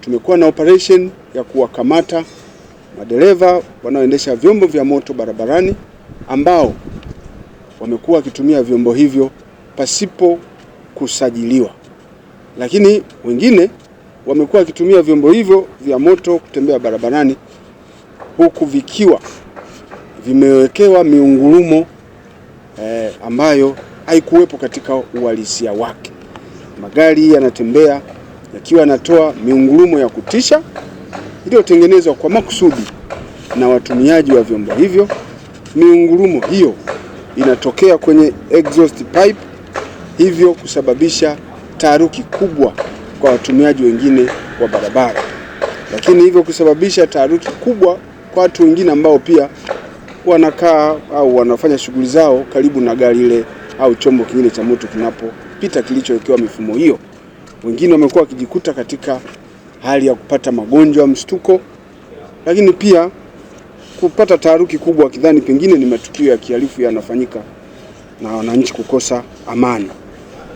tumekuwa na operation ya kuwakamata madereva wanaoendesha vyombo vya moto barabarani ambao wamekuwa wakitumia vyombo hivyo pasipo kusajiliwa, lakini wengine wamekuwa wakitumia vyombo hivyo vya moto kutembea barabarani huku vikiwa vimewekewa miungurumo ambayo haikuwepo katika uhalisia wake. Magari yanatembea yakiwa yanatoa miungurumo ya kutisha iliyotengenezwa kwa makusudi na watumiaji wa vyombo hivyo. Miungurumo hiyo inatokea kwenye exhaust pipe, hivyo kusababisha taharuki kubwa kwa watumiaji wengine wa barabara, lakini hivyo kusababisha taharuki kubwa kwa watu wengine ambao pia wanakaa au wanafanya shughuli zao karibu na gari ile au chombo kingine cha moto kinapopita kilichowekewa mifumo hiyo. Wengine wamekuwa wakijikuta katika hali ya kupata magonjwa ya mshtuko, lakini pia kupata taharuki kubwa wakidhani pengine ni matukio ya kihalifu yanafanyika na wananchi kukosa amani.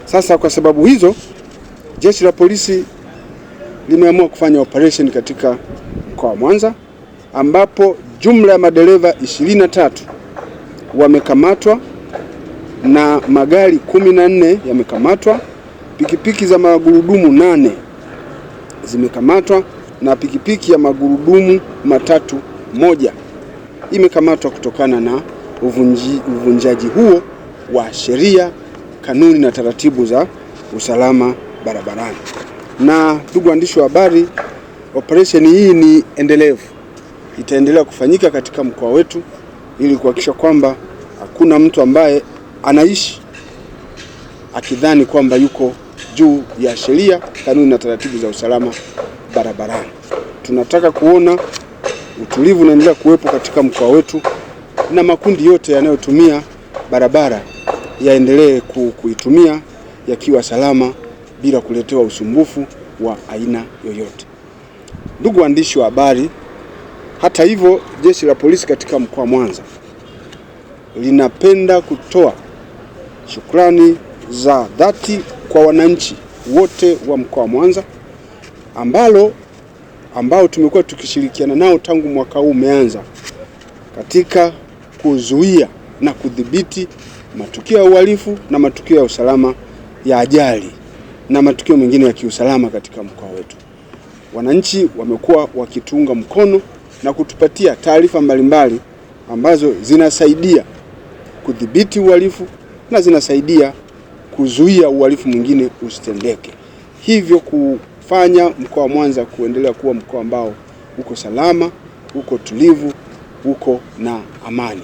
Sasa kwa sababu hizo, Jeshi la Polisi limeamua kufanya operation katika mkoa wa Mwanza ambapo jumla ya madereva 23 wamekamatwa na magari 14 yamekamatwa, pikipiki za magurudumu 8 zimekamatwa na pikipiki ya magurudumu matatu 1 imekamatwa kutokana na uvunjaji huo wa sheria, kanuni na taratibu za usalama barabarani. Na ndugu waandishi wa habari, operation hii ni endelevu, itaendelea kufanyika katika mkoa wetu ili kuhakikisha kwamba hakuna mtu ambaye anaishi akidhani kwamba yuko juu ya sheria, kanuni na taratibu za usalama barabarani. Tunataka kuona utulivu unaendelea kuwepo katika mkoa wetu na makundi yote yanayotumia barabara yaendelee kuitumia yakiwa salama bila kuletewa usumbufu wa aina yoyote. Ndugu waandishi wa habari, hata hivyo, Jeshi la Polisi katika mkoa wa Mwanza linapenda kutoa shukrani za dhati kwa wananchi wote wa mkoa wa Mwanza ambao tumekuwa tukishirikiana nao tangu mwaka huu umeanza katika kuzuia na kudhibiti matukio ya uhalifu na matukio ya usalama ya ajali na matukio mengine ya kiusalama katika mkoa wetu. Wananchi wamekuwa wakitunga mkono na kutupatia taarifa mbalimbali ambazo zinasaidia kudhibiti uhalifu na zinasaidia kuzuia uhalifu mwingine usitendeke, hivyo kufanya mkoa wa Mwanza kuendelea kuwa mkoa ambao uko salama, uko tulivu, uko na amani.